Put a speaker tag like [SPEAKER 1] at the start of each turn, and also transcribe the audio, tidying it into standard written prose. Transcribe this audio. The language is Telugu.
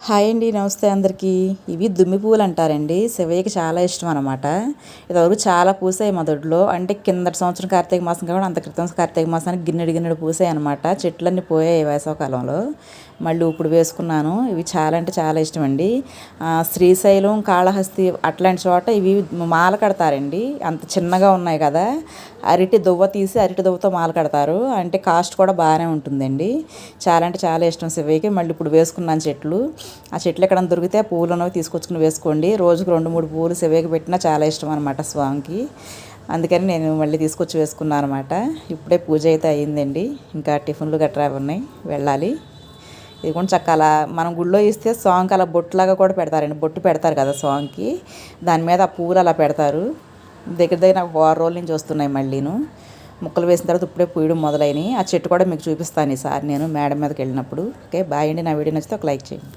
[SPEAKER 1] హాయ్ అండి, నమస్తే అందరికీ. ఇవి దుమ్మి పువ్వులు అంటారండి. శివయ్యకి చాలా ఇష్టం అనమాట. ఇదివరకు చాలా పూసాయి మా దొడ్లో. అంటే కిందటి సంవత్సరం కార్తీక మాసం కాబట్టి అంత క్రితం కార్తీక మాసానికి గిన్నెడు పూసాయి అనమాట. చెట్లన్నీ పోయాయి వేసవకాలంలో. మళ్ళీ ఇప్పుడు వేసుకున్నాను. ఇవి చాలా అంటే చాలా ఇష్టం అండి. శ్రీశైలం, కాళహస్తి అట్లాంటి చోట ఇవి మాల కడతారండి. అంత చిన్నగా ఉన్నాయి కదా, అరటి దువ్వ తీసి అరటి దువ్వతో మాల కడతారు. అంటే కాస్ట్ కూడా బాగానే ఉంటుందండి. చాలా అంటే చాలా ఇష్టం శివయ్యకి. మళ్ళీ ఇప్పుడు వేసుకున్నాను చెట్లు. ఆ చెట్లు ఎక్కడైనా దొరికితే ఆ పువ్వులు ఉన్నవి తీసుకొచ్చుకుని వేసుకోండి. రోజుకు 2-3 పువ్వులు శివయ్యకి పెట్టినా చాలా ఇష్టం అనమాట స్వామికి. అందుకని నేను మళ్ళీ తీసుకొచ్చి వేసుకున్నాను అనమాట. ఇప్పుడే పూజ అయితే అయ్యిందండి. ఇంకా టిఫిన్లు గట్రా ఉన్నాయి, వెళ్ళాలి. ఇది కూడా చక్కగా మనం గుళ్ళో ఇస్తే స్వామికి అలా బొట్టులాగా కూడా పెడతారండి. బొట్టు పెడతారు కదా స్వామికి, దాని మీద ఆ పువ్వులు అలా పెడతారు. దగ్గర నాకు 6 రోజుల నుంచి వస్తున్నాయి. మళ్ళీను ముక్కలు వేసిన తర్వాత ఇప్పుడే పూయడం మొదలైనవి. ఆ చెట్టు కూడా మీకు చూపిస్తాను ఈసారి నేను మేడ మీదకి వెళ్ళినప్పుడు. ఓకే, బాయ్ అండి. నా వీడియో నచ్చితే ఒక లైక్ చేయండి.